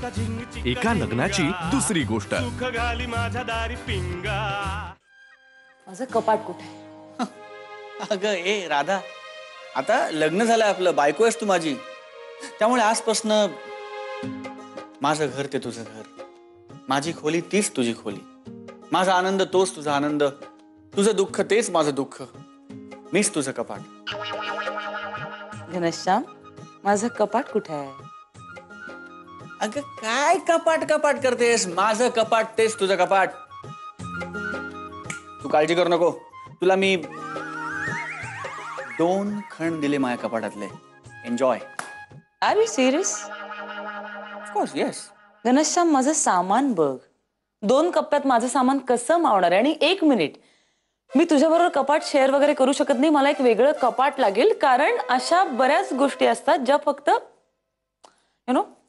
एका लग्नाची दुसरी गोष्ट। माझं कपाट कुठे? अगं ए राधा, आता लग्न झालंय आपलं, बायको आहेस तू माझी, त्यामुळे आजपासून माझं घर ते तुझं घर, माझी खोली तीच तुझी खोली, माझा आनंद तोच तुझा आनंद, तुझं दुःख तेच माझं दुःख, मीच तुझं कपाट। घनश्याम, माझं कपाट कुठे आहे? अगं काय कपाट कपाट करतेस, माझं कपाट तेच तुझं कपाट। तू काळजी करू नको, तुला मी 2 खण दिले माझ्या कपाटातले, enjoy. Are you serious? Of course yes. Ghanshyam, माझं सामान बघ, 2 कप्प्यात माझं सामान कसं मावणार आहे? आणि 1 मिनिट, मी तुझ्याबरोबर कपाट शेअर वगैरे करू शकत नाही, मला एक वेगळं कपाट लागेल, कारण अशा बऱ्याच गोष्टी असतात ज्या फक्त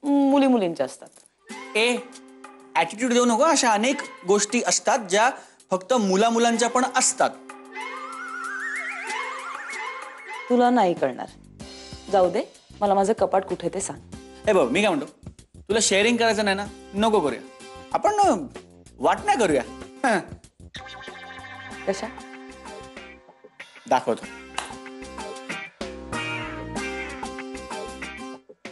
मुली मुलींच्या असतात। ए ॲटिट्यूड देऊ नको, अशा अनेक गोष्टी असतात ज्या फक्त मुला मुलांच्या पण असतात। तुला नाही कळणार, जाऊ दे, मला माझं कपाट कुठे ते सांग। हे बघ, मी काय म्हणतो, तुला शेअरिंग करायचं नाही ना, नको करूया, आपण वाटण्या करूया। कशा? दाखवतो।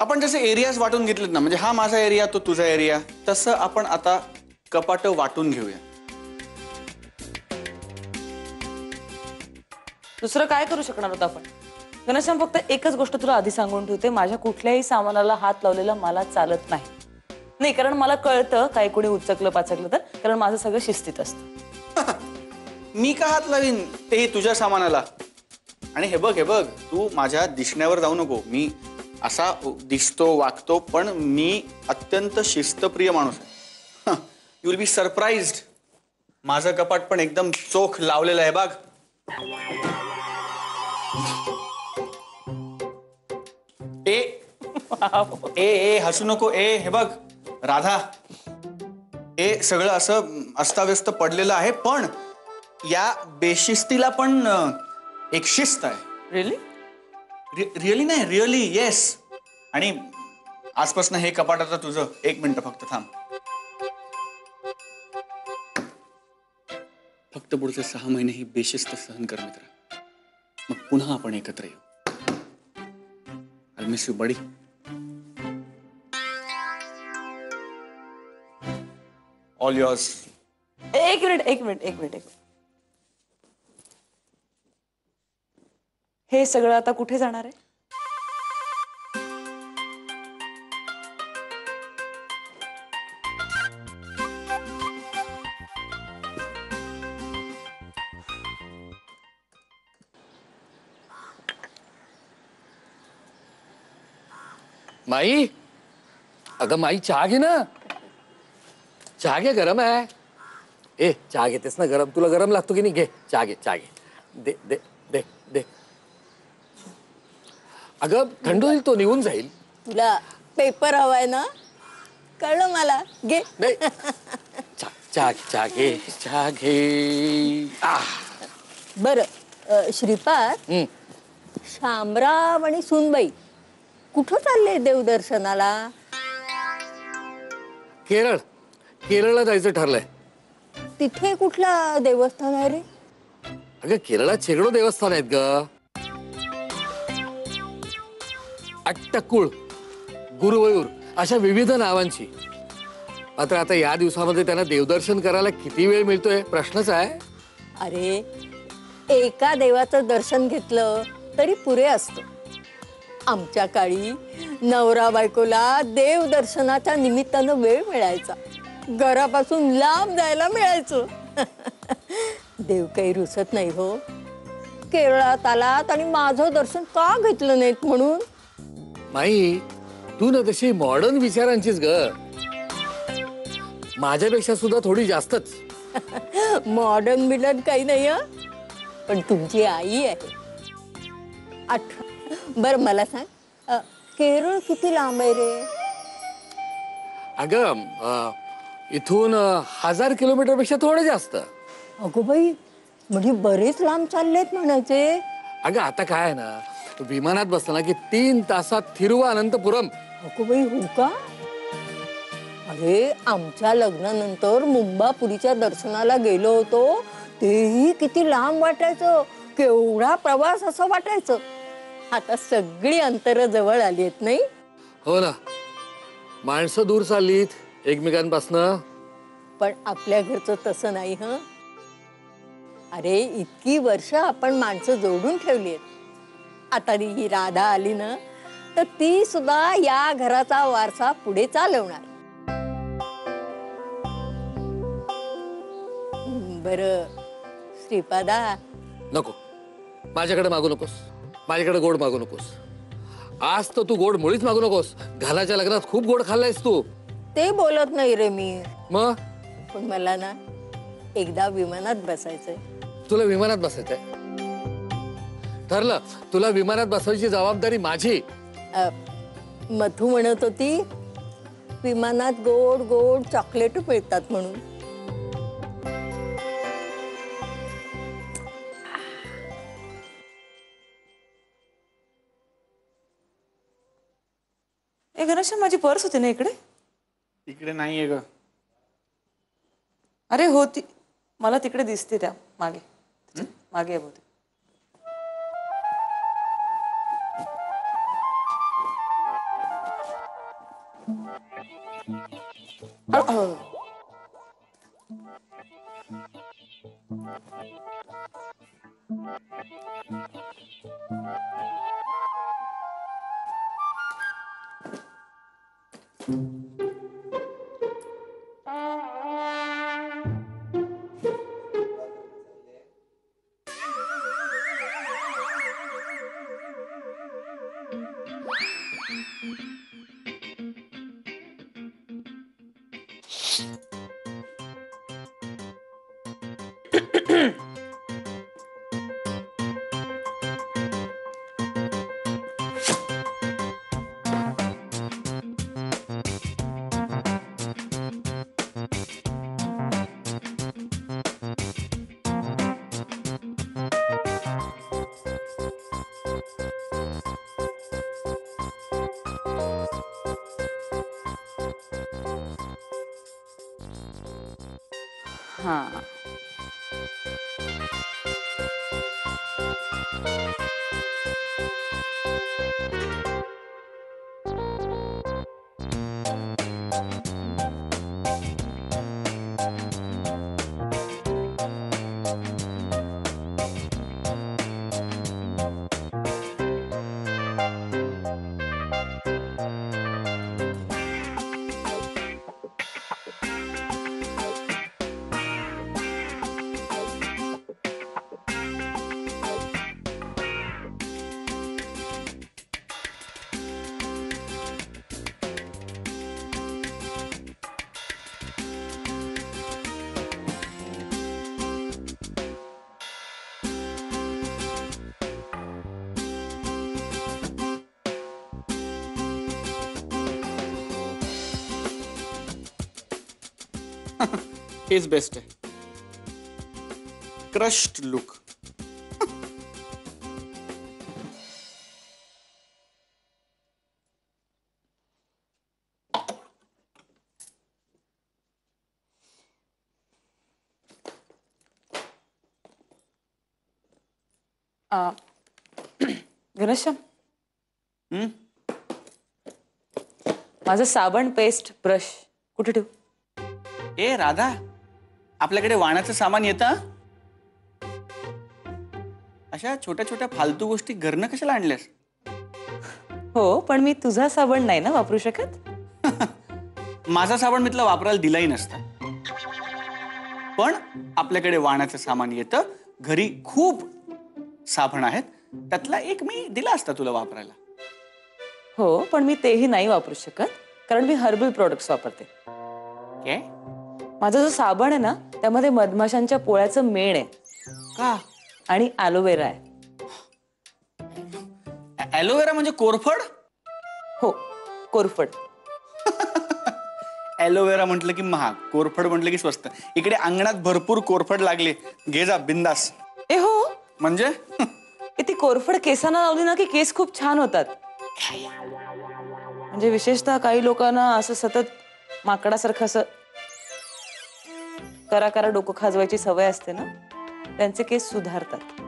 आपण जसे एरियाज वाटून घेतलेत ना, म्हणजे हा माझा एरिया तो तुझा एरिया, तसं आपण आता कपाट वाटून घेऊया। दुसरं काय करू शकणार होतं आपण? घनश्याम, फक्त एकच गोष्ट तुला आधी सांगून ठेवते, माझ्या कुठल्याही सामानाला हात लावलेला मला चालत नाही, कारण मला कळतं काय कोणी उचकलं पाचकलं तर, कारण माझं सगळं शिस्तीत असतं। मी का हात लावीन तेही तुझ्या सामानाला? आणि हे बघ, तू माझ्या दिसण्यावर जाऊ नको, मी असा दिसतो वागतो, पण मी अत्यंत शिस्तप्रिय माणूस आहे। यू विल बी सरप्राइज्ड, माझं कपाट पण एकदम चोख लावलेलं आहे बघ। ए हसू नको, हे बघ राधा, सगळं असं अस्ताव्यस्त पडलेलं आहे, पण या बेशिस्तीला पण एक शिस्त आहे। रिअली? रिअली नाही, रिअली येस। आणि आजपासून हे कपाट आता तुझं। 1 मिनिट फक्त थांब, फक्त पुढचे 6 महिने ही बेशिस्त सहन कर मित्र, मग पुन्हा आपण एकत्र येऊ। I miss you Badi. All yours. एक मिनिट, हे सगळं आता कुठे जाणार आहे? माई, अगं माई, चहा घे ना, चहा घे, गरम आहे। ए चहा घेतेस ना गरम, तुला गरम लागतो की नाही? घे चहा घे, दे दे दे दे। अगं थंड होईल, तो निघून जाईल। तुला पेपर हवाय ना? कळलं मला, घे। चहा घे। बरं श्रीपाद, शामराव आणि सुनबाई कुठं चालले देवदर्शनाला? केरळला जायचं ठरलंय। तिथे कुठला देवस्थान आहे रे? अगं केरळात शेकडो देवस्थान आहेत ग, अट्टकुळ, गुरुवयूर, अशा विविध नावांची। मात्र आता या दिवसामध्ये त्यांना देवदर्शन करायला किती वेळ मिळतोय प्रश्नच आहे। अरे एका देवाचं दर्शन घेतलं तरी पुरे असतं। आमच्या काळी नवरा बायकोला देवदर्शनाच्या निमित्तानं वेळ मिळायचा, घरापासून लांब जायला मिळायचं। देव काही रुसत नाही हो, केरळात आलात आणि माझं दर्शन का घेतलं नाहीत म्हणून? माई, तू ना तशी मॉडर्न विचारांचीच ग, माझ्यापेक्षा सुद्धा थोडी जास्तच। मॉडर्न बिडर्न काही नाही, पण तुमची आई आहे। बरं मला सांग, केरळ किती लांब आहे रे? अगं इथून 1000 किलोमीटर पेक्षा थोडं जास्त। अगो बाई, म्हणजे बरेच लांब चाललेत म्हणायचे। अगं आता काय आहे ना, विमानात बसला ना की 3 तासात थिरुवनंतपुरम। अगो बाई, हो का? अरे आमच्या लग्नानंतर मुंबापुरीच्या दर्शनाला गेलो होतो, तेही किती लांब वाटायचं, केवढा प्रवास असं वाटायचं. आता सगळी अंतर जवळ आली आहेत नाही. हो ना, माणसं दूर चाललीत एकमेकांपासनं. पण आपल्या घरचं तसं नाही हं. अरे इतकी वर्ष आपण माणसं जोडून ठेवली आहेत. आता ही राधा आली ना, तर ती सुद्धा या घराचा वारसा पुढे चालवणार. बरं श्रीपादा, नको, माझ्याकडे मागू नकोस, माझ्याकडे गोड मागू नकोस. आज तर तू गोड मुळीच मागू नकोस. घालाच्या लग्नात खूप गोड खाल्लायस तू. ते बोलत नाही रे मी. मग पण मला ना एकदा विमानात बसायचंय. तुला विमानात बसायचंय? ठरलं, तुला विमानात बसवायची जबाबदारी माझी. मधू म्हणत होती विमानात गोड गोड चॉकलेट मिळतात म्हणून. ए घनश्याम, माझी पर्स होती ना इकडे? इकडे नाहीये ग. अरे होती, मला तिकडे दिसते त्या मागे. मागे आहे बहुतेक. हाँ हेच बेस्ट आहे. Crushed look. घनश्याम, माझं साबण, पेस्ट, ब्रश कुठे ठेवू? ए राधा, आपल्याकडे वाणाचं सामान येतं? अशा छोट्या छोट्या फालतू गोष्टी घरनं कशाला आणल्यास? हो, पण मी तुझा साबण नाही ना वापरू शकत. माझा साबण मी तुला वापरायला दिलाही नसता. पण आपल्याकडे वाणाचं सामान येतं. घरी खूप साबण आहेत, त्यातला एक मी दिला असता तुला वापरायला. हो, पण मी तेही नाही वापरू शकत, कारण मी हर्बल प्रोडक्ट्स वापरते. काय? माझा जो साबण आहे ना, त्यामध्ये मधमाशांच्या पोळ्याचं मेण आहे का? आणि ॲलोवेरा आहे. ॲलोवेरा म्हणजे कोरफड? हो, कोरफड. ॲलोवेरा म्हटलं की महाग, कोरफड म्हटलं की स्वस्त. इकडे अंगणात भरपूर कोरफड लागली, घे जा बिंदास. ए हो, म्हणजे ती कोरफड केसांना लावली ना की केस खूप छान होतात. म्हणजे विशेषतः काही लोकांना असं सतत माकडासारखं असं करा करा डोकं खाजवायची सवय असते ना, त्यांचे केस सुधारतात.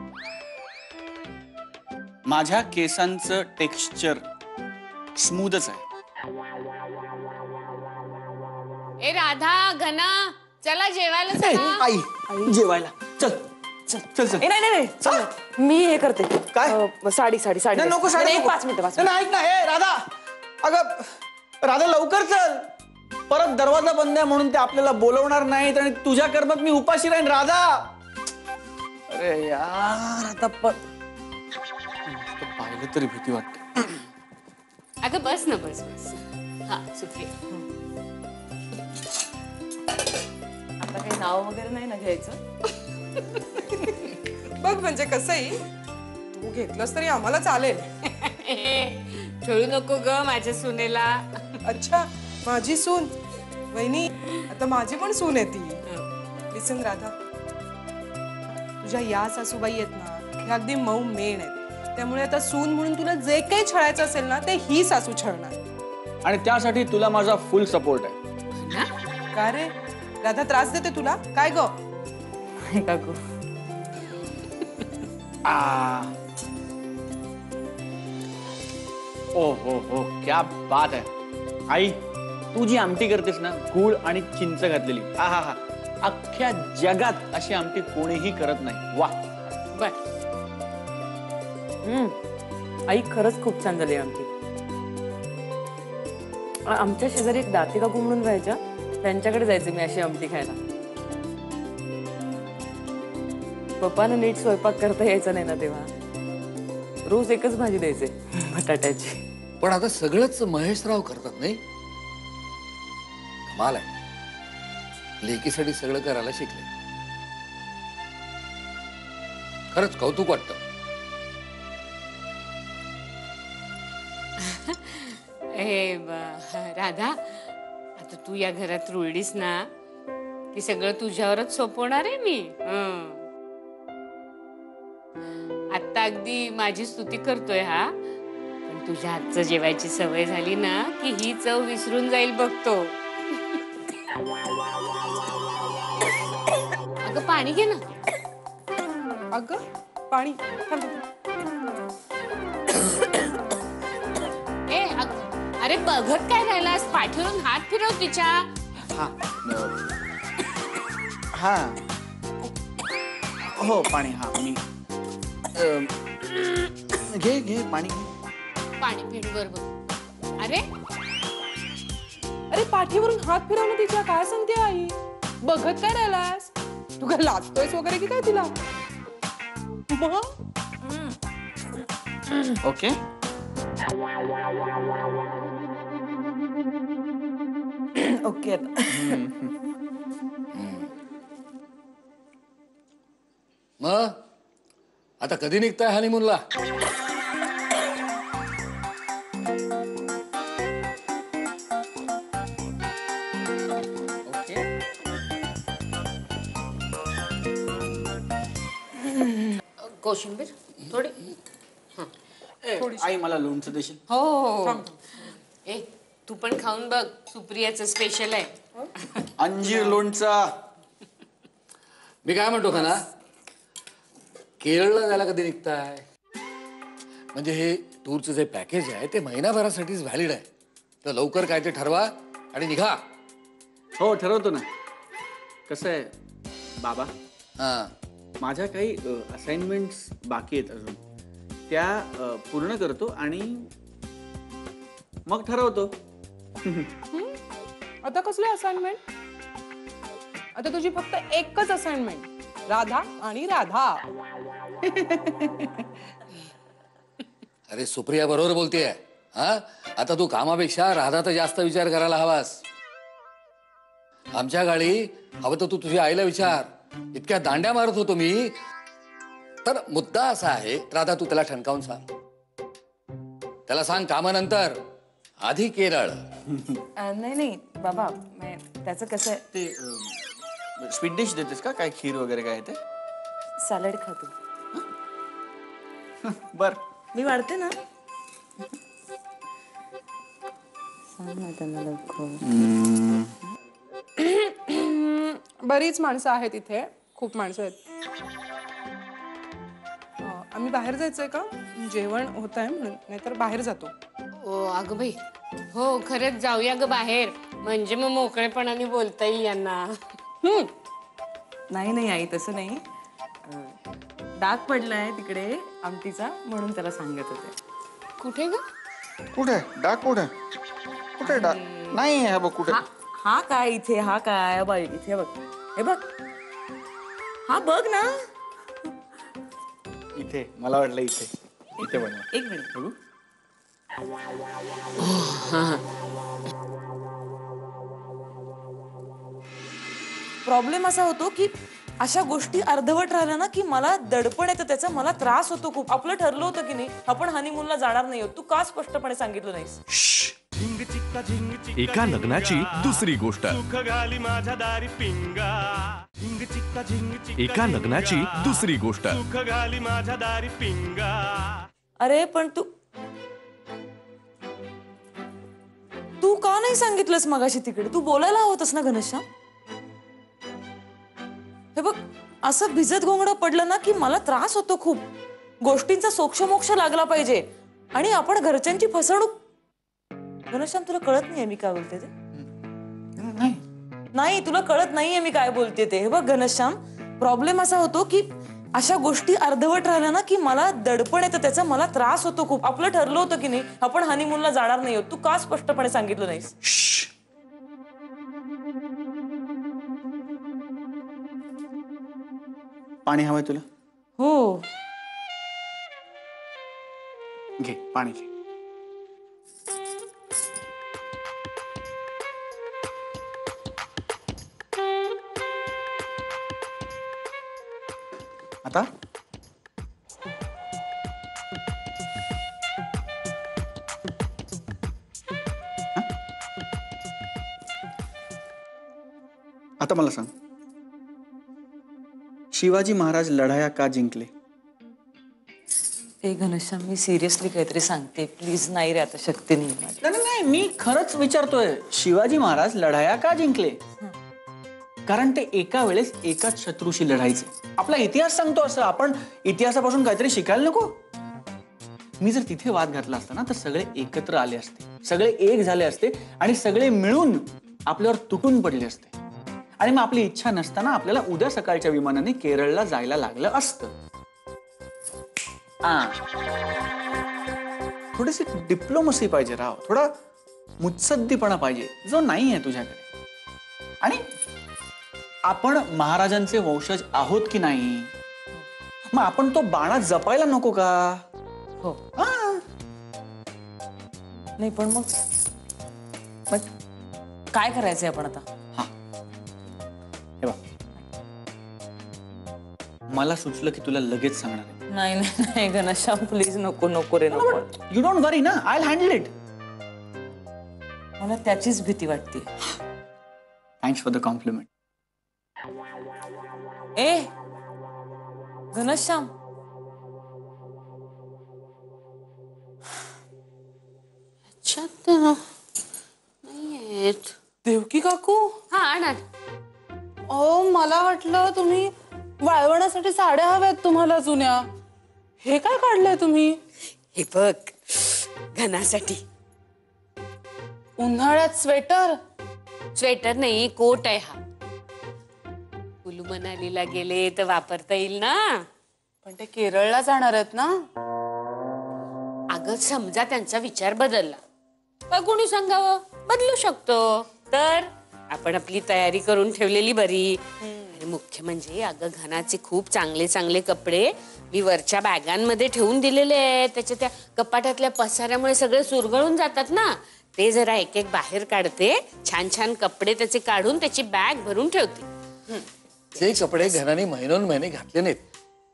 माझ्या केसांचं टेक्स्चर स्मूथच आहे. ए राधा घना चला जेवायला चला. आई जेवायला चल चल चल चल. नाही नाही नाही, मी हे करते. काय? साडी साडी साडी. नाही, नको साडी नाही, नको. 5 मिनिटं 5 नाही, नाही, ऐक ना, हे राधा, अगं राधा लवकर चल. परत दरवाजा बंद आहे म्हणून ते आपल्याला बोलवणार नाहीत आणि तुझ्या कर्मात मी उपाशी राहीन राधा. अरे यार आता पाहिलं तरी भीती वाटते. अगं बस ना बस बस. हा सुप्रिया. आता काही नाव वगैरे नाही ना घ्यायचं. बघ म्हणजे कसंही तू घेतलंस तरी आम्हाला चालेल. खेळू नको ग माझ्या सुनेला. अच्छा माझी सून वहिनी, आता माझी पण सून आहे ती. लिसन राधा, तुझ्या या सासूबाई आहेत ना, ह्या अगदी मऊ मेण आहेत. त्यामुळे आता सून म्हणून तुला जे काही छळायचं असेल ना ते ही सासू छळणार. आणि त्यासाठी तुला माझा फुल सपोर्ट आहे. का रे राधा, त्रास देते तुला काय ग? काकू ओ हो क्या बात आहे. आई तू जी आमटी करतेस ना, गूळ आणि चिंच घातलेली, हा हा हा, अख्ख्या जगात अशी आमटी कोणीही करत नाही. वा. बर आई खरंच खूप छान झाली आमची. आमच्या शेजारी एक दाती काकू म्हणून राहायच्या, त्यांच्याकडे जायचे मी अशी आमटी खायला. पप्पानं नीट स्वयंपाक करता यायचा नाही ना तेव्हा, रोज एकच भाजी द्यायचे, बटाट्याची. पण आता सगळंच महेशराव करतात नाही. कमाल आहे, लेकीसाठी सगळं करायला शिकले. खरंच कौतुक वाटतं. हे राधा, आता तू या घरात रुळलीस ना की सगळं तुझ्यावरच सोपवणार आहे मी. आता अगदी माझी स्तुती करतोय हा, पण तुझ्या हातचं जेवायची सवय झाली ना की ही चव विसरून जाईल बघतो. अगं पाणी घे ना. अगं पाणी थांब. अरे बघत काय राहिलास, पाठीवरून हात फिरव तिच्या. हा हा हो पाणी. हा मी घे घे पाणी घे. पाणी पिण बरोबर. अरे अरे पाठीवरून हात फिरवणं तिच्या, काय सांगते आई? बघत काय राहिलास तू? काय लाजतोयस वगैरे की काय तिला? मग ओके. ओके मग आता कधी निघताय हनीमूनला? ओके. कोशिंबीर थोडी. आई मला लोणचं देशील? हो हो. ए तू पण खाऊन बघ, सुप्रियाचं स्पेशल आहे. अंजीर लोणचा. मी काय म्हणतो का ना, केरळला जायला कधी निघताय? म्हणजे हे टूरचं जे पॅकेज आहे ते महिनाभरासाठीच व्हॅलिड आहे. तर लवकर काय ते ठरवा आणि निघा. हो ठरवतो ना. कसं आहे बाबा, हा माझ्या काही असाइनमेंट्स बाकी आहेत अजून, त्या पूर्ण करतो आणि मग ठरवतो. आता कसली असाइनमेंट? आता तुझी फक्त एकच असाइनमेंट, राधा आणि राधा. अरे सुप्रिया बरोबर बोलतेय. हा आता तू कामापेक्षा राधाचा जास्त विचार करायला हवास. आमच्या गाडी हवं तर तू तुझ्या आईला विचार. इतक्या दांड्या मारत होतो मी. तर मुद्दा असा आहे, राधा तू त्याला ठणकावून सांग. त्याला सांग कामानंतर आधी केरळ. नाही नाही बाबा, त्याचं कसं आहे, ते स्वीट डिश देतेस का? काय खीर वगैरे काय ते? सॅलड खातो. बर मी वाढते ना. सांग ना त्यांना लवकर. बरीच माणसं आहेत इथे, खूप माणसं आहेत. आम्ही बाहेर जायचंय का? जेवण होत आहे म्हणून, नाहीतर बाहेर जातो. ओ अगं बाई, हो खरंच जाऊया ग बाहेर, म्हणजे मग मोकळेपणाने बोलता येईल यांना. नाही नाही आई, तसं नाही. डाग पडलाय तिकडे आमटीचा, म्हणून त्याला सांगत होते. कुठे ग? कुठे डाक? कुठे कुठे डाक? नाही हे बघ कुठे. हा काय इथे, हा काय बाई इथे बघ, हे बघ, हा बघ ना. इथे मला वाटलं इथे इथे बनवा. एक मिनिट बघू. प्रॉब्लेम असा होतो की अशा गोष्टी अर्धवट राहिल्या ना की मला दडपण येतं, त्याचा मला त्रास होतो खूप. आपलं ठरलं होतं की नाही आपण हनीमूनला जाणार नाही आहोत, तू का स्पष्टपणे सांगितलं नाहीस? एका लग्नाची दुसरी गोष्ट. एका लग्नाची दुसरी गोष्ट. अरे पण तू का नाही सांगितलंस मगाशी तिकडे? तू बोलायला हवंतस ना घनश्याम. हे बघ, असं भिजत घोंगडं पडलं ना की मला त्रास होतो खूप. गोष्टींचा सोक्षमोक्ष लागला पाहिजे आणि आपण घरच्यांची फसवणूक. घनश्याम, तुला कळत नाहीये मी काय बोलते ते? नाही, तुला कळत नाहीये मी काय बोलते ते. हे बघ घनश्याम, प्रॉब्लेम असा होतो की अशा गोष्टी अर्धवट राहिल्या ना की मला दडपण येतं, त्याचा मला त्रास होतो खूप. आपलं ठरलं होतं की नाही आपण हनीमूनला जाणार नाही आहोत, तू का स्पष्टपणे सांगितलं नाहीस? पाणी हवंय तुला? हो. घे पाणी घे. आता आता मला सांग, शिवाजी महाराज लढाया का जिंकले? ए घनश्याम, मी सिरियसली काहीतरी सांगते, प्लीज. नाही रे, आता शक्ती नाही माझी. नाही नाही, मी खरंच विचारतोय. शिवाजी महाराज लढाया का जिंकले? कारण ते एका वेळेस एकाच शत्रूशी लढायचे. आपला इतिहास सांगतो असं. आपण इतिहासापासून काहीतरी शिकायला नको? मी जर तिथे वाद घातला असता ना तर सगळे एकत्र आले असते, सगळे एक झाले असते आणि सगळे मिळून आपल्यावर तुटून पडले असते. आणि मग आपली इच्छा नसताना आपल्याला उद्या सकाळच्या विमानाने केरळला जायला लागलं असतं. थोडीशी डिप्लोमसी पाहिजे राव, थोडा मुत्सद्दीपणा पाहिजे, जो नाही आहे तुझ्याकडे. आणि आपण महाराजांचे वंशज आहोत की नाही, मग आपण तो बाणा जपायला नको का? हो. नाही पण मग काय करायचंय आपण आता? हे बघ, मला सुचलं की तुला लगेच सांगणार आहे. नाही नाही नाही घनश्याम, प्लीज नको नको रे, नको. यू डोंट वरी ना, आय विल हँडल इट. मला त्याचीच भीती वाटते. Thanks for the compliment. ए घनश्याम, नाहीयेत. देवकी काकू, हा आणा. अहो मला वाटलं तुम्ही वाळवण्यासाठी साड्या हव्यात तुम्हाला जुन्या. हे काय काढलंय तुम्ही? हे बघ, घनासाठी. उन्हाळ्यात स्वेटर? स्वेटर नाही, कोट आहे हा. कुलू मनालीला गेले तर वापरता येईल ना. पण ते केरळला जाणार आहेत ना. अगं समजा त्यांचा विचार बदलला, का कोणी सांगावं, बदलू शकतो. तर आपण आपली तयारी करून ठेवलेली बरी. आणि मुख्य म्हणजे अगं घनाचे खूप चांगले चांगले कपडे मी वरच्या बॅगांमध्ये ठेवून दिलेले आहेत. त्याच्या त्या कपाटातल्या पसाऱ्यामुळे सगळे सुरगळून जातात ना, ते जरा एक एक बाहेर काढते. छान छान कपडे त्याचे काढून त्याची बॅग भरून ठेवते. जे कपडे घनाने महिनोन महिने घातले नाहीत,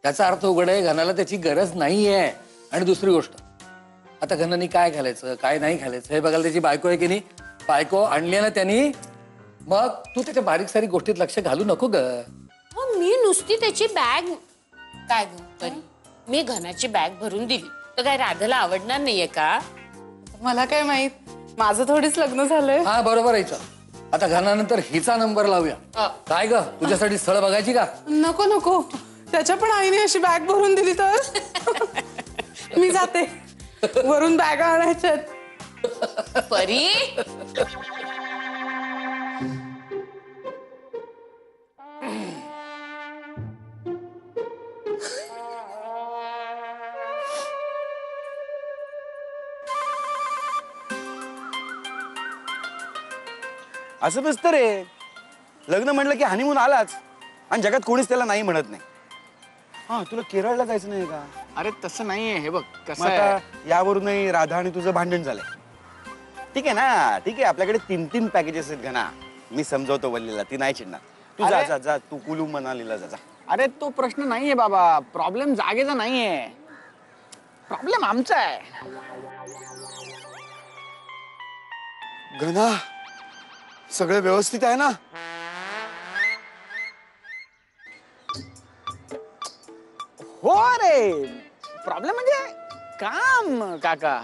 त्याचा अर्थ उघड आहे घनाला त्याची गरज नाहीये. आणि दुसरी गोष्ट, आता घनाने काय घालायचं काय नाही घालायचं हे बघायला त्याची बायको आहे की नाही. बायको आणली ना त्यांनी, मग तू त्याच्या बारीक सारीक गोष्टीत लक्ष घालू नको ग. मी नुसती त्याची बॅग काय बरी, मी घनाची बॅग भरून दिली तर काय राधाला आवडणार नाहीये का? मला काय माहित, माझं थोडीच लग्न झालंय. हा बरोबर आहे हिचं. आता घरानंतर हिचा नंबर लावूया. काय ग तुझ्यासाठी स्थळ बघायची का? नको नको, त्याच्या पण आईने अशी बॅग भरून दिली तर मी जाते. वरून बॅग आणायच्यात. परी असं नसतं रे. लग्न म्हणलं की हनीमून आलाच आणि जगात कोणीच त्याला नाही म्हणत नाही. हा तुला केरळला जायचं नाही का? अरे तसं नाहीये. हे बघ मग कसं आहे. आता यावरूनही राधा आणि तुझं भांडण झालंय. ठीक आहे ना, ठीक आहे. आपल्याकडे 3 पॅकेजेस आहेत घना. मी समजवतो वल्लीला, ती नाही चिडणार. तू जा अरे- जा जा, तू कुलू मनालीला जा जा. अरे तो प्रश्न नाहीये बाबा. प्रॉब्लेम जागेचा नाहीये. प्रॉब्लेम आमचा आहे. घना सगळं व्यवस्थित आहे ना? हो रे. प्रॉब्लेम म्हणजे काम काका.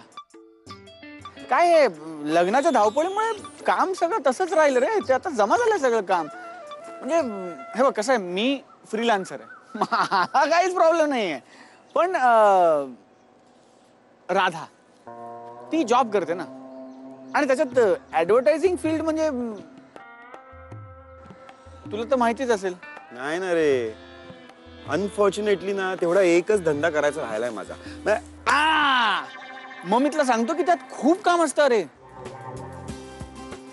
काय हे लग्नाच्या धावपळीमुळे काम सगळं तसंच राहिलं रे. ते आता जमा झालं सगळं काम. म्हणजे हे बघ कसं आहे, मी फ्रीलान्सर आहे. मला काहीच प्रॉब्लेम नाहीये. पण राधा ती जॉब करते ना, आणि त्याच्यात ऍडव्हर्टायझिंग फील्ड म्हणजे तुला तर माहितीच असेल. नाही ना रे, अनफॉर्च्युनेटली ना तेवढा एकच धंदा करायचा राहिलाय माझा. मग मी तुला सांगतो की त्यात खूप काम असतं रे.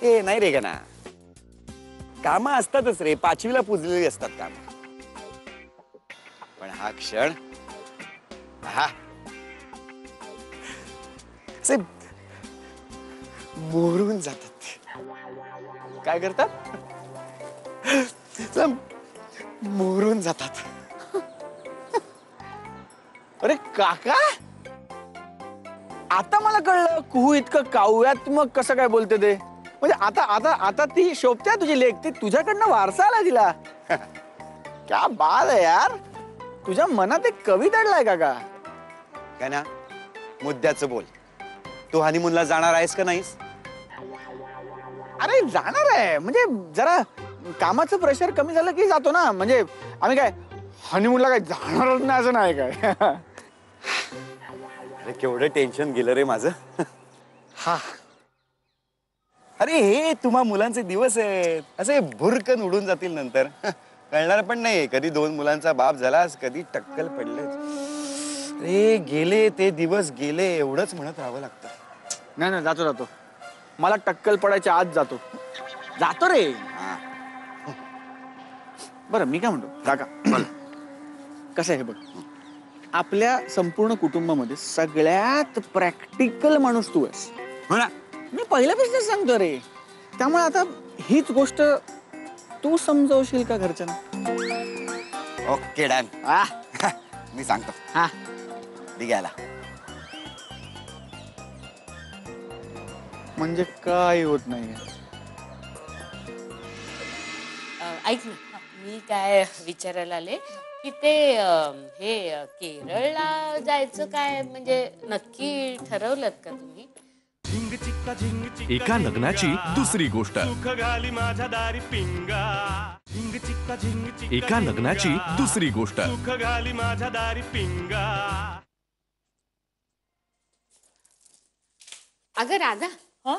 ए नाही रे घना, कामं असतातच रे. 5वीला पुजलेली असतात काम. पण हा क्षण हा असे मोरून जातात. काय करतात? असं मोरून जातात. अरे काका, आता मला कळलं कुहू इतकं काव्यात्मक कसं काय बोलते ते. म्हणजे आता आता आता ती शोभते तुझी लेख. ती तुझ्याकडनं वारसा आला तिला. क्या बात आहे यार. तुझ्या मनात एक कवी दडलाय काका. काय ना, मुद्द्याचं बोल. तू हनीमूनला जाणार आहेस का नाहीस? अरे जाणार आहे. म्हणजे जरा कामाचं प्रेशर कमी झालं की जातो ना. म्हणजे आम्ही काय हनीमूनला काय जाणारच नाही असं नाही काय. अरे केवढं टेन्शन गेलं रे माझं. हा अरे हे तुम्हा मुलांचे दिवस आहेत, असे भुरकन उडून जातील नंतर. कळणार पण नाही कधी 2 मुलांचा बाप झालास, कधी टक्कल पडले. अरे गेले ते दिवस गेले, एवढंच म्हणत राहावं लागतं. नाही नाही, जातो जातो. मला टक्कल पडायच्या आत जातो. जातो रे. हा. बरं मी काय म्हणतो काका, कसं आहे हे बघ, आपल्या संपूर्ण कुटुंबामध्ये सगळ्यात प्रॅक्टिकल माणूस तू आहेस. हो ना. मी पहिल्यापासून सांगतो रे. त्यामुळे आता हीच गोष्ट तू समजावशील का घरच्यांना? Okay done. मी सांगतो. हा दिघ्याला म्हणजे काय होत नाही. ऐक ना, मी काय विचारायला आले की ते हे केरळला जायचं काय म्हणजे नक्की ठरवलं का तुम्ही? एका लग्नाची दुसरी गोष्ट. एका लग्नाची दुसरी गोष्ट. अगं राधा. हा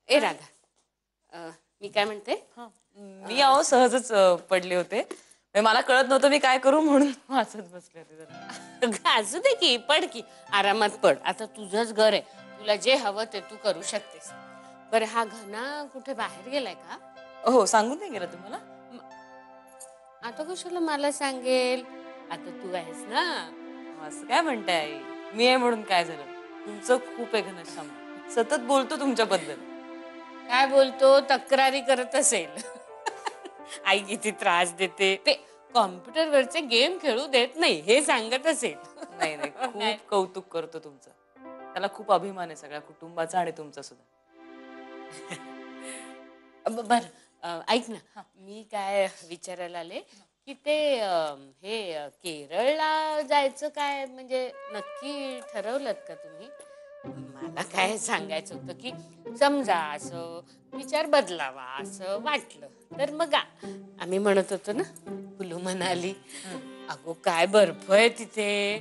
ए राधा, मी काय म्हणते, मी अहो सहजच पडले होते. म्हणजे मला कळत नव्हतं मी काय करू म्हणून वाचत बसले होते जरा. अगं असू दे की, पड की, आरामात पड. आता तुझंच घर आहे, तुला जे हवं ते तू करू शकतेस. बरं हा घना कुठे बाहेर गेलाय का? हो, सांगून नाही गेलं तुम्हाला? आता कशाला मला सांगेल, आता तू आहेस ना. असं काय म्हणताय? मी आहे म्हणून काय झालं? तुमचं खूप आहे घनश्याम, सतत बोलतो तुमच्याबद्दल. काय बोलतो? तक्रारी करत असेल. आई किती त्रास देते, ते कॉम्प्युटर वरचे गेम खेळू देत नाही हे सांगत असेल. नाही नाही, खूप कौतुक करतो तुमचं. त्याला खूप अभिमान आहे सगळ्या कुटुंबाचा आणि तुमचा सुद्धा. बर ऐक ना, मी काय विचारायला आले की ते हे केरळला जायचं काय म्हणजे नक्की ठरवलं का तुम्ही? मला काय सांगायचं होतं की समजा असं विचार बदलावा असं वाटलं तर मग आम्ही म्हणत होतो ना कुलू मनाली. अगो काय बर्फ आहे तिथे,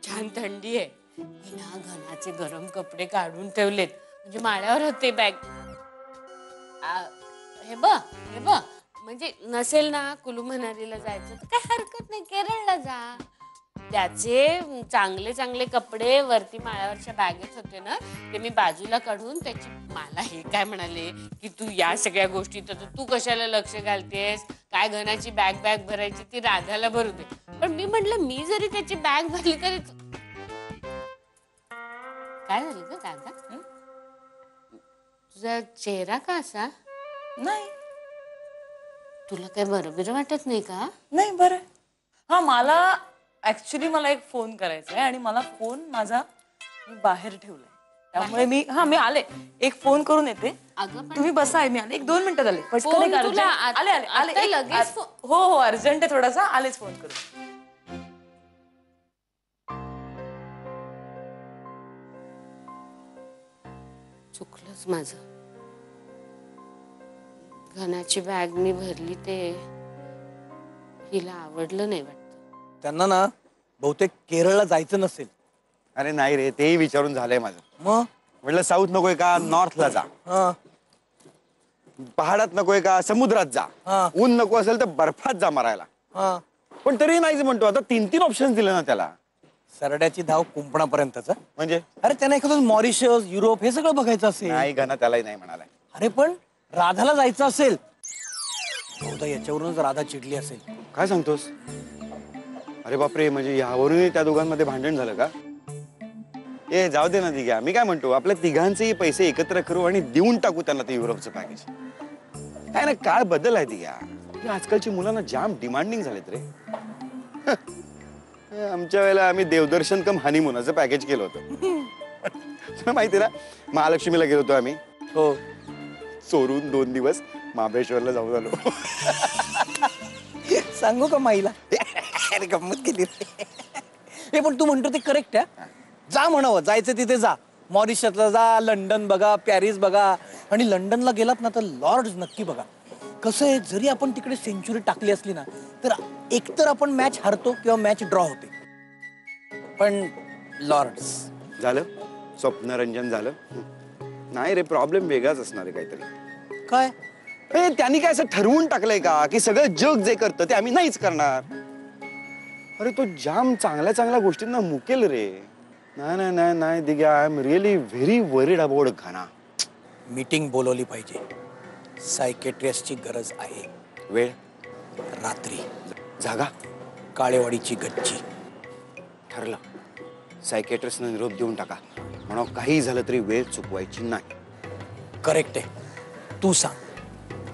छान थंडी आहे. मी ना घनाचे गरम कपडे काढून ठेवलेत, म्हणजे माळ्यावर होते बॅग. हे बघ म्हणजे नसेल ना कुलू मनालीला जायचं तर काय हरकत नाही, केरळला जा. त्याचे चांगले चांगले कपडे वरती माळ्यावरच्या बॅगेत होते ना, ते मी बाजूला काढून त्याची. मला हे काय म्हणाले की तू या सगळ्या गोष्टीत तू कशाला लक्ष घालतेस, काय घनाची बॅग भरायची ती राधाला भरू दे. पण मी म्हटलं मी जरी त्याची बॅग भरली तरी काय झालं ग राधा, तुझा चेहरा का असा? नाही तुला काय बरं वाटत नाही का? नाही बरं. हा मला ऍक्च्युली मला एक फोन करायचा आहे आणि मला फोन माझा मी बाहेर ठेवलाय, त्यामुळे मी आले, एक फोन करून येते. अगं पण तुम्ही बसा, आहे मी आले, 1-2 मिनिटात आले. पटकन फोन एक तुला urgent- आले आता लगेच हो अर्जंट आहे थोडासा, आलेच फोन करून. चुकलंच माझं. घनाची बॅग मी भरली ते हिला आवडलं नाही वाटतं. त्यांना ना बहुतेक केरळला जायचं नसेल. अरे नाही रे, तेही विचारून झालंय माझं. मग म्हटलं साऊथ नकोय का, नॉर्थला जा. पहाडात नकोय का, समुद्रात जा. ऊन नको असेल तर बर्फात जा मरायला. पण तरी नाहीच म्हणतो. आता 3 ऑप्शन दिले ना त्याला. सरड्याची धाव कुंपणापर्यंतच. म्हणजे अरे त्यांना एखादं मॉरिशस, युरोप हे सगळं बघायचं असेल. नाही घना त्यालाही नाही म्हणालाय. अरे पण राधाला जायचं असेल, बहुधा याच्यावरूनच राधा चिडली असेल. काय सांगतोस? अरे बापरे, म्हणजे यावरूनही त्या दोघांमध्ये भांडण झालं का? ए जाऊ दे ना दिघ्या, मी काय म्हणतो आपल्या तिघांचेही पैसे एकत्र करू आणि देऊन टाकू त्यांना ते युरोपचं पॅकेज. काय ना, काळ बदल आहे दिघ्या. आजकालची मुलांना जाम डिमांडिंग झालेत रे. आमच्या वेळेला आम्ही देवदर्शन कम हनीमूनचं पॅकेज केलं होतं. तुला माहिती ना, महालक्ष्मीला गेलो होतो आम्ही. हो, चोरून 2 दिवस महाबळेश्वरला जाऊन आलो. सांगू का माईला? अरे गंमत केली रे. पण तू म्हणतो ते करेक्ट आहे. जा म्हणावं, जायचं तिथे जा. मॉरिशसला जा, लंडन बघा, पॅरिस बघा. आणि लंडनला गेलात ना तर लॉर्ड्स नक्की बघा. कसं आहे, जरी आपण तिकडे सेंचुरी टाकली असली ना तर एकतर आपण मॅच हरतो किंवा मॅच ड्रॉ होते. पण लॉर्ड्स झालं, स्वप्नरंजन झालं. नाही रे, प्रॉब्लेम वेगळाच असणार आहे काहीतरी. काय? त्यांनी काय असं ठरवून टाकलंय का की सगळं जग जे करतं ते आम्ही नाहीच करणार? अरे तो जाम चांगल्या चांगल्या गोष्टींना मुकेल रे. नाही नाही नाही नाही Digya, I am really very worried about Ghana. Meeting बोलवली पाहिजे. सायकेट्रिस्टची गरज आहे. वेळ? रात्री. जागा? काळेवाडीची गच्ची. ठरलं. सायकेट्रिस्टने निरोप देऊन टाका, म्हणून काही झालं तरी वेळ चुकवायची नाही. करेक्ट आहे. तू सांग.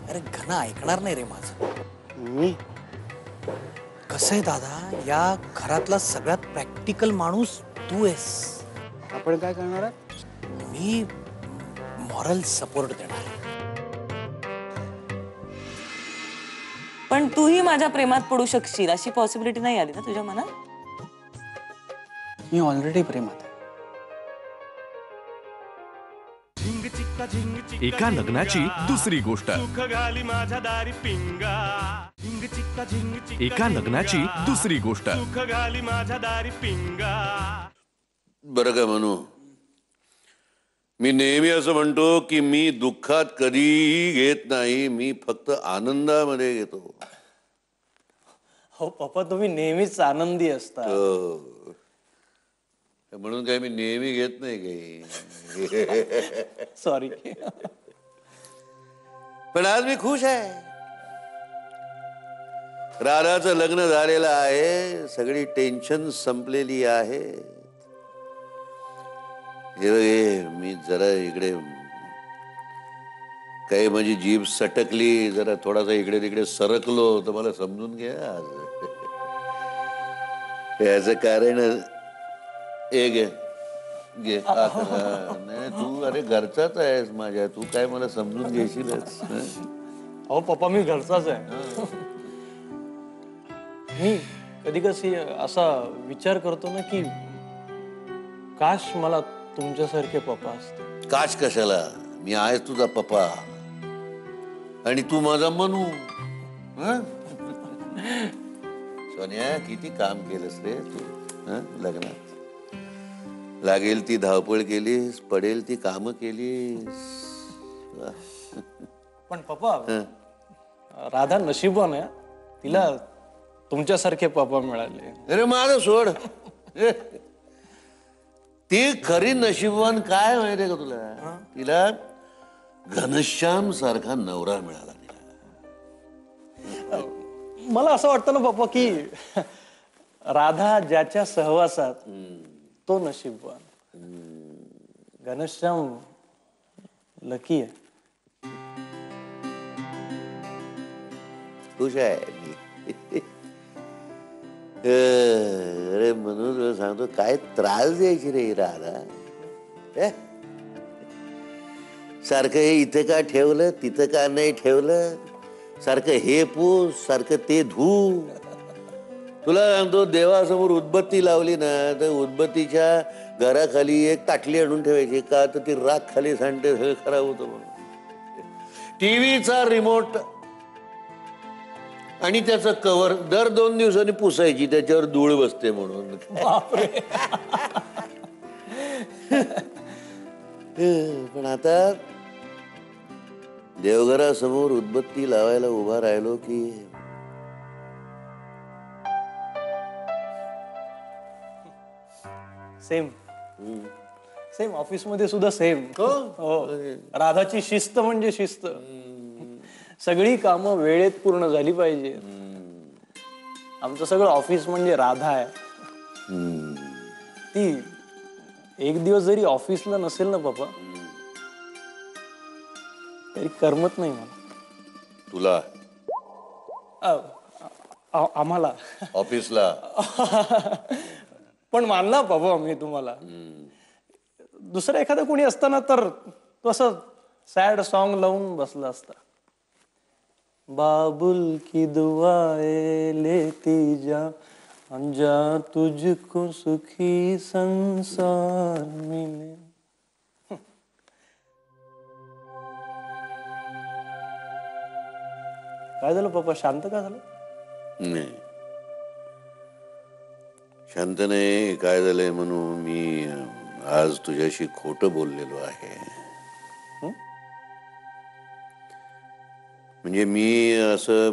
अरे घना ऐकणार नाही रे माझं. मी कसं आहे दादा, या घरातला सगळ्यात प्रॅक्टिकल माणूस तू आहेस. आपण काय करणार आहे? मी मॉरल सपोर्ट देणार. पण तूही माझ्या प्रेमात पडू शकशील अशी पॉसिबिलिटी नाही आली ना तुझ्या मनात? मी ऑलरेडी प्रेमात आहे. एका लग्नाची दुसरी गोष्ट. एका लग्नाची दुसरी गोष्ट. बरं का म्हणू, मी नेहमी असं म्हणतो की मी दुःखात कधीही घेत नाही, मी फक्त आनंदामध्ये घेतो. हो पप्पा, तुम्ही नेहमीच आनंदी असता. हो, म्हणून काय मी नेहमी घेत नाही काही. सॉरी. पण आज मी खुश आहे. राधाचं लग्न झालेलं आहे, सगळी टेन्शन संपलेली आहे. हे मी जरा इकडे काही माझी जीभ सटकली, जरा थोडासा इकडे तिकडे सरकलो तर मला समजून घ्या. याचं कारण एक घे. नाही तू अरे घरचाच आहेस माझ्या, तू काय मला समजून घेशीलच. हो पप्पा, मी घरचाच आहे. मी कधी कधी असा विचार करतो ना की काश मला तुमच्यासारखे पप्पा असते. काच कशाला, मी आहेच तुझा पप्पा आणि तू माझा मनू. हं? सोन्या, किती काम केलंस रे तू लग्नात. लागेल ती धावपळ केलीस, पडेल ती कामं केलीस. पण पप्पा, राधा नशिबवान आहे. तिला तुमच्यासारखे पप्पा मिळाले. अरे माझं सोड. ती खरी नशीबवान काय माहितीये का तुला? तिला घनश्याम सारखा नवरा मिळाला. मला असं वाटतं ना पप्पा की राधा ज्याच्या सहवासात तो नशीबवान. घनश्याम लकी आहे. खुश आहे मी. अरे म्हणून तुला सांगतो, काय त्रास द्यायची रे राधा. सारखं हे इथं का ठेवलं, तिथं का नाही ठेवलं, सारखं हे पूस, सारखं ते धू. तुला सांगतो, देवासमोर उदबत्ती लावली ना तर उदबत्तीच्या घराखाली एक ताटली आणून ठेवायची. का तर ती राख खाली सांडते, सगळं खराब होतं म्हणून. टीव्हीचा रिमोट आणि त्याचं कव्हर दर 2 दिवसांनी पुसायची, त्याच्यावर धूळ बसते म्हणून. पण आता देवघरासमोर उदबत्ती लावायला उभा राहिलो की सेम ऑफिस मध्ये सुद्धा सेम. हो, राधाची शिस्त म्हणजे शिस्त. सगळी कामं वेळेत पूर्ण झाली पाहिजे. आमचं सगळं ऑफिस म्हणजे राधा आहे. ती एक दिवस जरी ऑफिसला नसेल ना पप्पा, तरी करमत नाही मला. तुला आम्हाला ऑफिसला पण मानला पप्पा मी तुम्हाला. दुसरं एखादं कोणी असताना तर तो असं सॅड सॉन्ग लावून बसला असता. बाबुल की दुआएं लेती जा, जा तुझको सुखी संसार मिले. काय झालं पप्पा, शांत का झालं? नाही, शांत नाही. काय झालंय म्हणून मी आज तुझ्याशी खोटं बोललेलो आहे. म्हणजे मी असं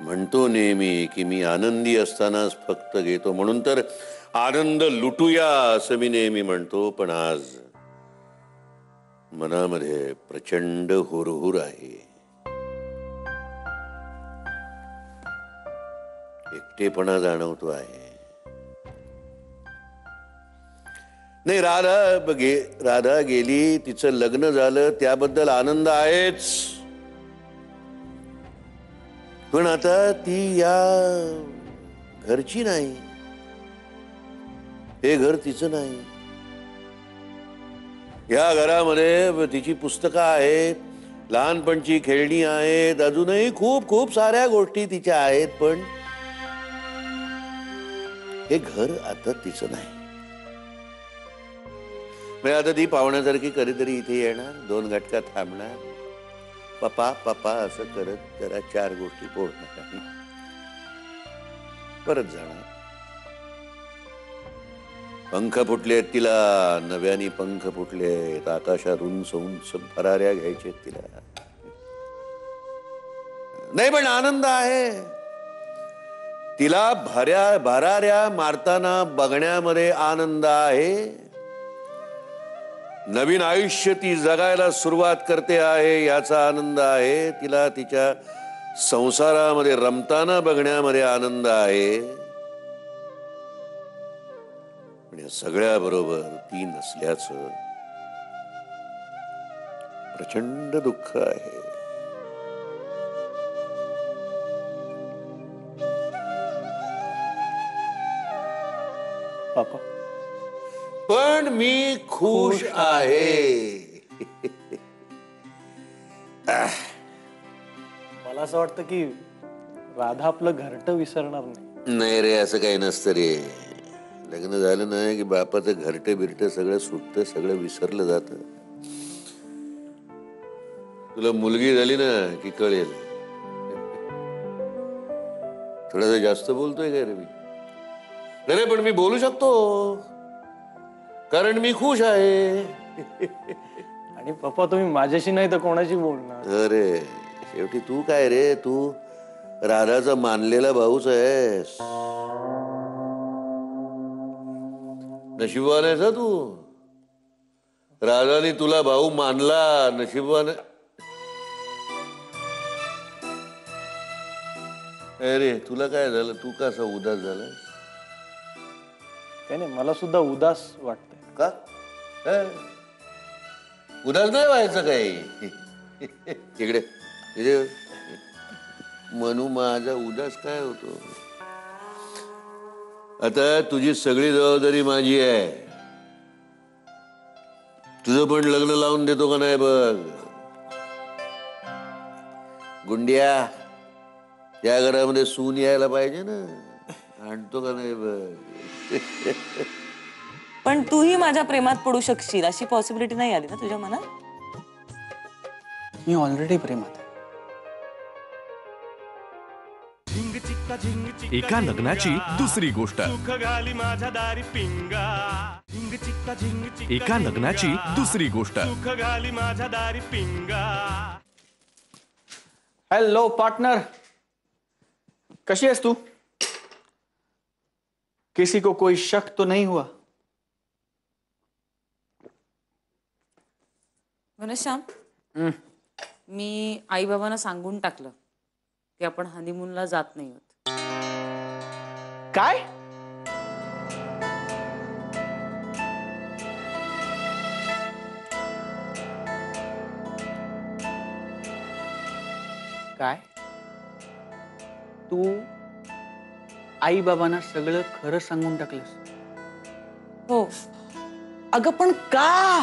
म्हणतो नेहमी की मी आनंदी असतानाच फक्त घेतो, म्हणून तर आनंद लुटूया असं मी नेहमी म्हणतो. पण आज मनामध्ये प्रचंड हुरहुर आहे. एकटेपणा जाणवतो आहे. नाही, राधा गेली, तिचं लग्न झालं, त्याबद्दल आनंद आहेच. पण आता ती या घरची नाही, हे घर तिचं नाही. या घरामध्ये तिची पुस्तकं आहेत, लहानपणची खेळणी आहेत, अजूनही खूप खूप साऱ्या गोष्टी तिच्या आहेत. पण हे घर आता तिचं नाही. आता ती पाहुण्यासारखी कधीतरी इथे येणार, 2 घटका थांबणार, पप्पा पप्पा असं करत जरा 4 गोष्टी बोलणार, परत जाणार. पंख फुटले तिला, नव्याने पंख फुटले, आकाशात उंच उंच भराऱ्या घ्यायचे तिला. नाही, पण आनंद आहे. तिला भराऱ्या मारताना बघण्यामध्ये आनंद आहे. नवीन आयुष्य ती जगायला सुरुवात करते आहे याचा आनंद आहे. तिला तिच्या संसारामध्ये रमताना बघण्यामध्ये आनंद आहे. पण या सगळ्या बरोबर ती नसल्याचं प्रचंड दुःख आहे. पापा, पण मी खुश आहे. मला असं वाटतं की राधा आपलं घरटं विसरणार नाही. नाही रे, असं काही नसतं रे. लग्न झालं नाही की बापाचं घरटे बिरटे सगळं सुटतं, सगळं विसरलं जातं. तुला मुलगी झाली ना की कळेल. थोडं जास्त बोलतोय काय रे मी? नाही पण मी बोलू शकतो कारण मी खुश आहे. आणि पप्पा तुम्ही माझ्याशी नाही तर कोणाशी बोलणार? अरे शेवटी तू काय रे, तू राधाचा मानलेला भाऊच आहेस. नशिबवान आहेस हा तू. राधाने तुला भाऊ मानला, नशिबवान. अरे तुला काय झालं, तू कसा उदास झाला? काय नाही, मला सुद्धा उदास वाटतंय. का उदास नाही व्हायचं काही. इकडे इकडे मनू माझा उदास काय होतो? आता तुझी सगळी जबाबदारी माझी आहे. तुझं पण लग्न लावून देतो का नाही बघ. गुंड्या, या घरामध्ये सून यायला पाहिजे ना, आणतो का नाही बघ. पण तूही माझ्या प्रेमात पडू शकशील अशी पॉसिबिलिटी नाही आली ना तुझ्या मनात? मी ऑलरेडी प्रेमात आहे. एका लग्नाची दुसरी गोष्ट. एका लग्नाची दुसरी गोष्ट. हॅलो पार्टनर, कशी आहेस तू? किसी को कोई शक तो नहीं हुआ? घनश्याम, मी आई बाबांना सांगून टाकलं की आपण हनीमूनला जात नाही आहोत. काय? काय? तू आई बाबांना सगळं खरं सांगून टाकलंस? हो. अगं पण का?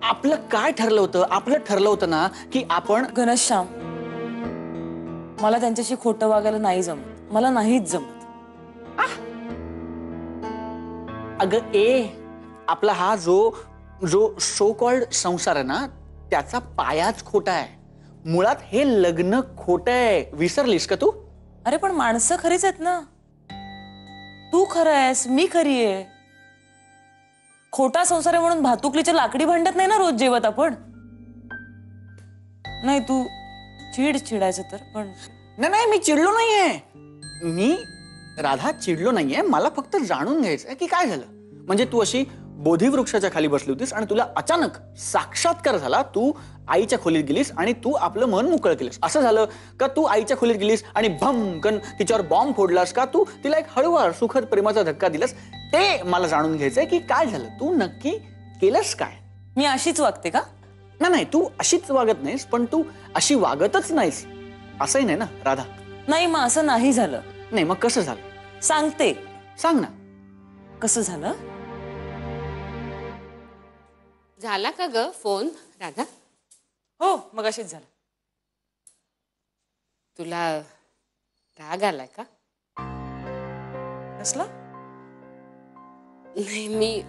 आपलं काय ठरलं होतं? आपलं ठरलं होतं ना की आपण. घनश्याम, मला त्यांच्याशी खोटं वागायला नाही जमत. मला नाहीच जमत. अगं आपला हा जो सो कॉल्ड संसार आहे ना, त्याचा पायाच खोटा आहे. मुळात हे लग्न खोटं आहे. विसरलीस का तू? अरे पण माणसं खरीच आहेत ना. तू खरं आहेस, मी खरी आहे. खोटा संसार आहे म्हणून भातुकलीच्या लाकडी भांडत नाही ना रोज जेवत आपण. नाही तू चिडायचं तर पण. नाही मी चिडलो नाहीये. मी राधा चिडलो नाहीये. मला फक्त जाणून घ्यायचंय की काय झालं. म्हणजे तू अशी बोधिवृक्षाच्या खाली बसली होतीस आणि तुला अचानक साक्षात्कार झाला. तू आईच्या खोलीत गेलीस आणि तू आपलं मन मोकळं केलंस. असं झालं का तू आईच्या खोलीत गेलीस आणि भमकन तिच्यावर बॉम्ब फोडलास? का तू तिला एक हळूवार सुखद प्रेमाचा धक्का दिलास? ते मला जाणून घ्यायचंय की काय झालं. तू नक्की केलंस काय? मी अशीच वागते का? नाही तू अशीच वागत नाहीस, पण तू अशी वागतच नाहीस असंही नाही ना राधा. नाही मग असं नाही झालं. नाही मग कसं झालं? सांगते. सांग ना कसं झालं. झाला का ग फोन राधा? हो मग अशीच झालं. तुला राग आलाय का? कसला? नाही मी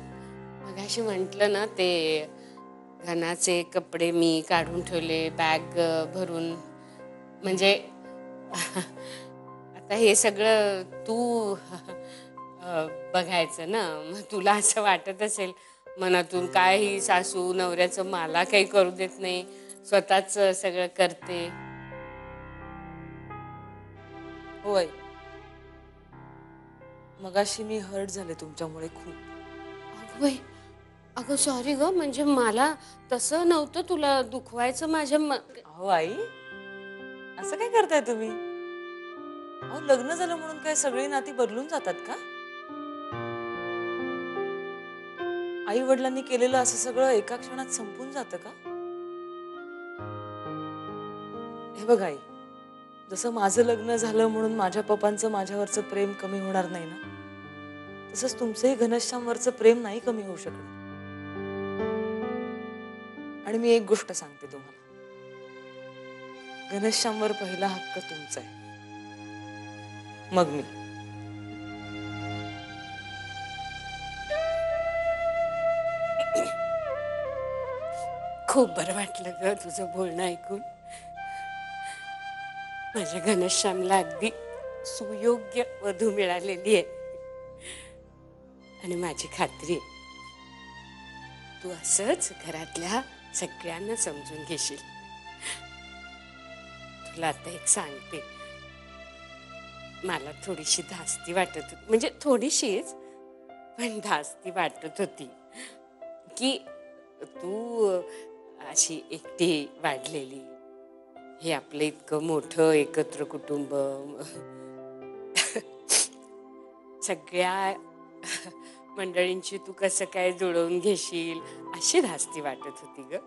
मगाशी म्हटलं ना, ते घनाचे कपडे मी काढून ठेवले बॅग भरून. म्हणजे आता हे सगळं तू बघायचं ना. मग तुला असं वाटत असेल मनातून काय ही सासू नवऱ्याचं मला काही करू देत नाही, स्वतःच सगळं करते. होय, मगाशी मी हर्ट झाले तुमच्यामुळे खूप. अगं बाई, अगं सॉरी ग. म्हणजे मला तसं नव्हतं तुला दुखवायचं माझ्या. अहो आई, असं काय करताय तुम्ही? अहो लग्न झालं म्हणून काय सगळी नाती बदलून जातात का? आई वडिलांनी केलेलं असं सगळं एका क्षणात संपून जातं का? हे बघ आई, जसं माझं लग्न झालं म्हणून माझ्या पप्पांचं माझ्यावरचं प्रेम कमी होणार नाही ना, तसंच तुमचंही घनश्यामवरचं प्रेम नाही कमी होऊ शकणार. आणि मी एक गोष्ट सांगते तुम्हाला, घनश्यामवर पहिला हक्क तुमचा आहे, मग मी. खूप बरं वाटलं ग तुझं बोलणं ऐकून. माझ्या घनश्यामला अगदी सुयोग्य वधू मिळालेली आहे आणि माझी खात्री आहे तू असंच घरातल्या सगळ्यांना समजून घेशील. तुला आता एक सांगते, मला थोडीशी धास्ती वाटत होती, म्हणजे थोडीशीच पण धास्ती वाटत होती की तू अशी एकटी वाढलेली, हे आपलं इतकं मोठं एकत्र कुटुंब, सगळ्या मंडळींची तू कसं काय जुळवून घेशील अशी धास्ती वाटत होती ग.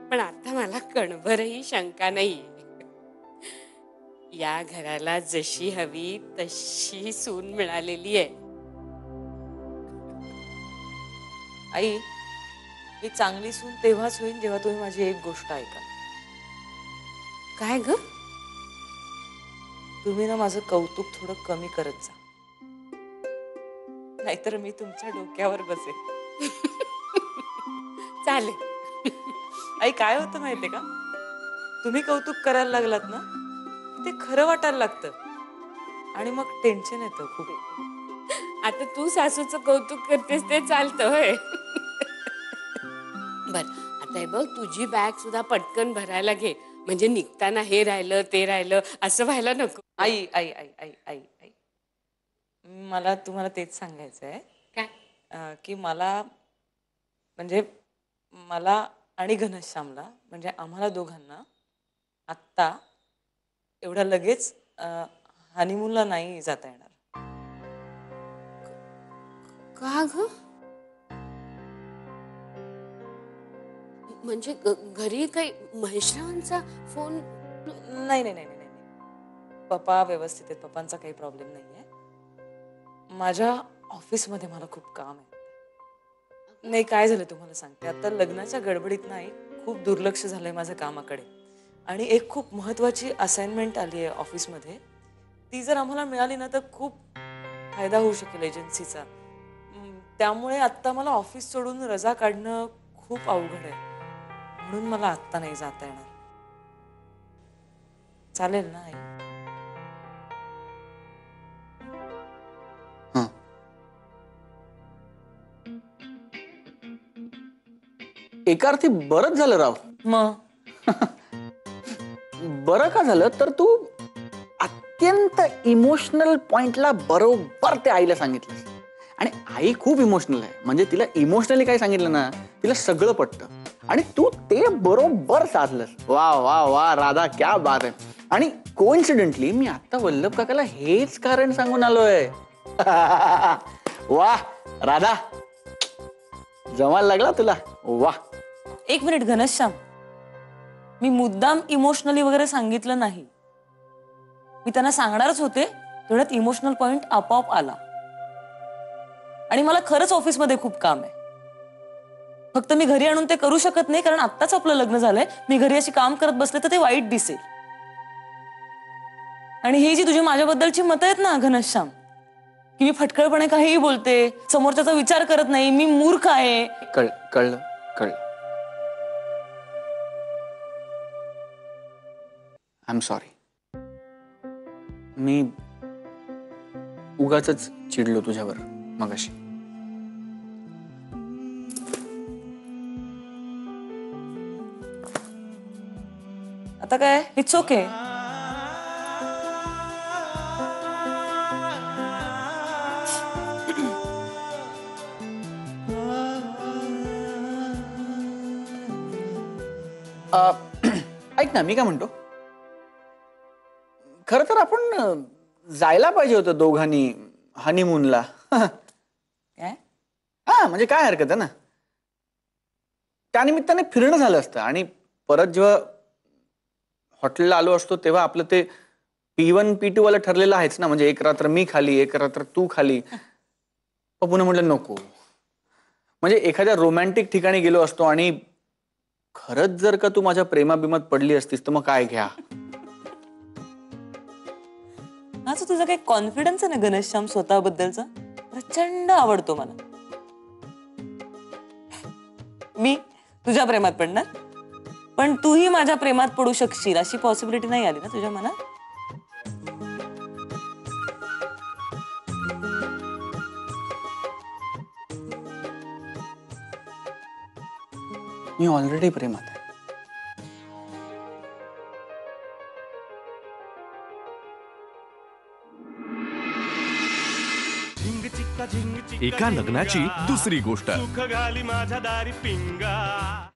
पण आता मला कणभरही शंका नाही, या घराला जशी हवी तशी सून मिळालेली आहे. आई, ही चांगली सून तेव्हाच होईल जेव्हा तुम्ही माझी एक गोष्ट ऐका. काय ग? तुम्ही ना माझं कौतुक थोडं कमी करत जा, नाहीतर मी तुमच्या डोक्यावर बसेल. चालेल. आई, काय होतं माहितीये का, तुम्ही कौतुक करायला लागलात ना, ते खरं वाटायला लागतं आणि मग टेन्शन येतं खूप. आता तू सासूचं कौतुक करतेस ते चालतं होय. बर, आता हे बघ, तुझी बॅग सुद्धा पटकन भरायला घे, म्हणजे निघताना हे राहिलं ते राहिलं असं व्हायला नको. आई आई आई आई आई आई मला तुम्हाला तेच सांगायचं आहे काय? की मला आणि घनश्यामला, म्हणजे आम्हाला दोघांना आत्ता एवढा लगेच हनीमूनला नाही जाता येणार. का ग? म्हणजे घरी काही महेशरावांचा फोन? नाही नाही नाही नाही नाही, पप्पा व्यवस्थित आहेत, पप्पांचा काही प्रॉब्लेम नाही आहे. माझ्या ऑफिसमध्ये मला खूप काम आहे. नाही, काय झालं तुम्हाला सांगते, आता लग्नाच्या गडबडीत नाही खूप दुर्लक्ष झालंय माझं कामाकडे, आणि एक खूप महत्वाची असाइनमेंट आली आहे ऑफिसमध्ये. ती जर आम्हाला मिळाली ना तर खूप फायदा होऊ शकेल एजन्सीचा. त्यामुळे आत्ता मला ऑफिस सोडून रजा काढणं खूप अवघड आहे, म्हणून मला आत्ता नाही जाता येणार. चालेल ना आई? एका अर्थी बरंच झालं राव. मग बरं का झालं तर तू अत्यंत इमोशनल पॉइंटला बरोबर त्या आईला सांगितलंस, आणि आई खूप इमोशनल आहे, म्हणजे तिला इमोशनली काय सांगितलं ना तिला सगळं पटतं, आणि तू ते बरोबर साधलंस. वा वा वा राधा, क्या बात आहे. आणि कोइन्सिडेंटली मी आता वल्लभ काकाला हेच कारण सांगून आलोय. वा राधा, जमायला लागला तुला. वा. एक मिनिट घनश्याम, मी मुद्दाम इमोशनली वगैरे सांगितलं नाही. मी त्यांना सांगणारच होते, तेवढ्यात इमोशनल पॉइंट आपोआप आला. आणि मला खरंच ऑफिसमध्ये खूप काम आहे, फक्त मी घरी आणून ते करू शकत नाही, कारण आत्ताच आपलं लग्न झालंय. मी घरी अशी काम करत बसले तर ते वाईट दिसेल. आणि ही जी तुझी माझ्याबद्दलची मतं आहेत ना घनश्याम, की मी फटकळपणे काहीही बोलते, समोरच्याचा विचार करत नाही, मी मूर्ख आहे. कळलं. I am sorry. मी उगाचच चिडलो तुझ्यावर मगाशी. आता काय, इट्स ओके. ऐक ना, मी काय म्हणतो, खर तर आपण जायला पाहिजे होतं दोघांनी हनीमूनला. काय? हा, म्हणजे काय हरकत आहे ना, त्यानिमित्ताने फिरणं झालं असतं, आणि परत जेव्हा हॉटेलला आलो असतो तेव्हा आपलं ते P1 P2 वाला ठरलेलं आहेच ना, म्हणजे एक रात्र मी खाली एक रात्र तू खाली. पुन्हा म्हटलं नको, म्हणजे एखाद्या रोमॅन्टिक ठिकाणी गेलो असतो, आणि खरंच जर का तू माझ्या प्रेमाबिमात पडली असतीस तर मग काय घ्या. आज तुझा काही कॉन्फिडन्स आहे ना घनश्याम स्वतःबद्दलचा, प्रचंड आवडतो मला. मी तुझ्या प्रेमात पडणार, पण तूही माझ्या प्रेमात पडू शकशील अशी पॉसिबिलिटी नाही आली ना तुझ्या मनात? मी ऑलरेडी प्रेमात आहे. एका लग्नाची दुसरी गोष्ट. सुख घाली माझ्या दारी पिंगा.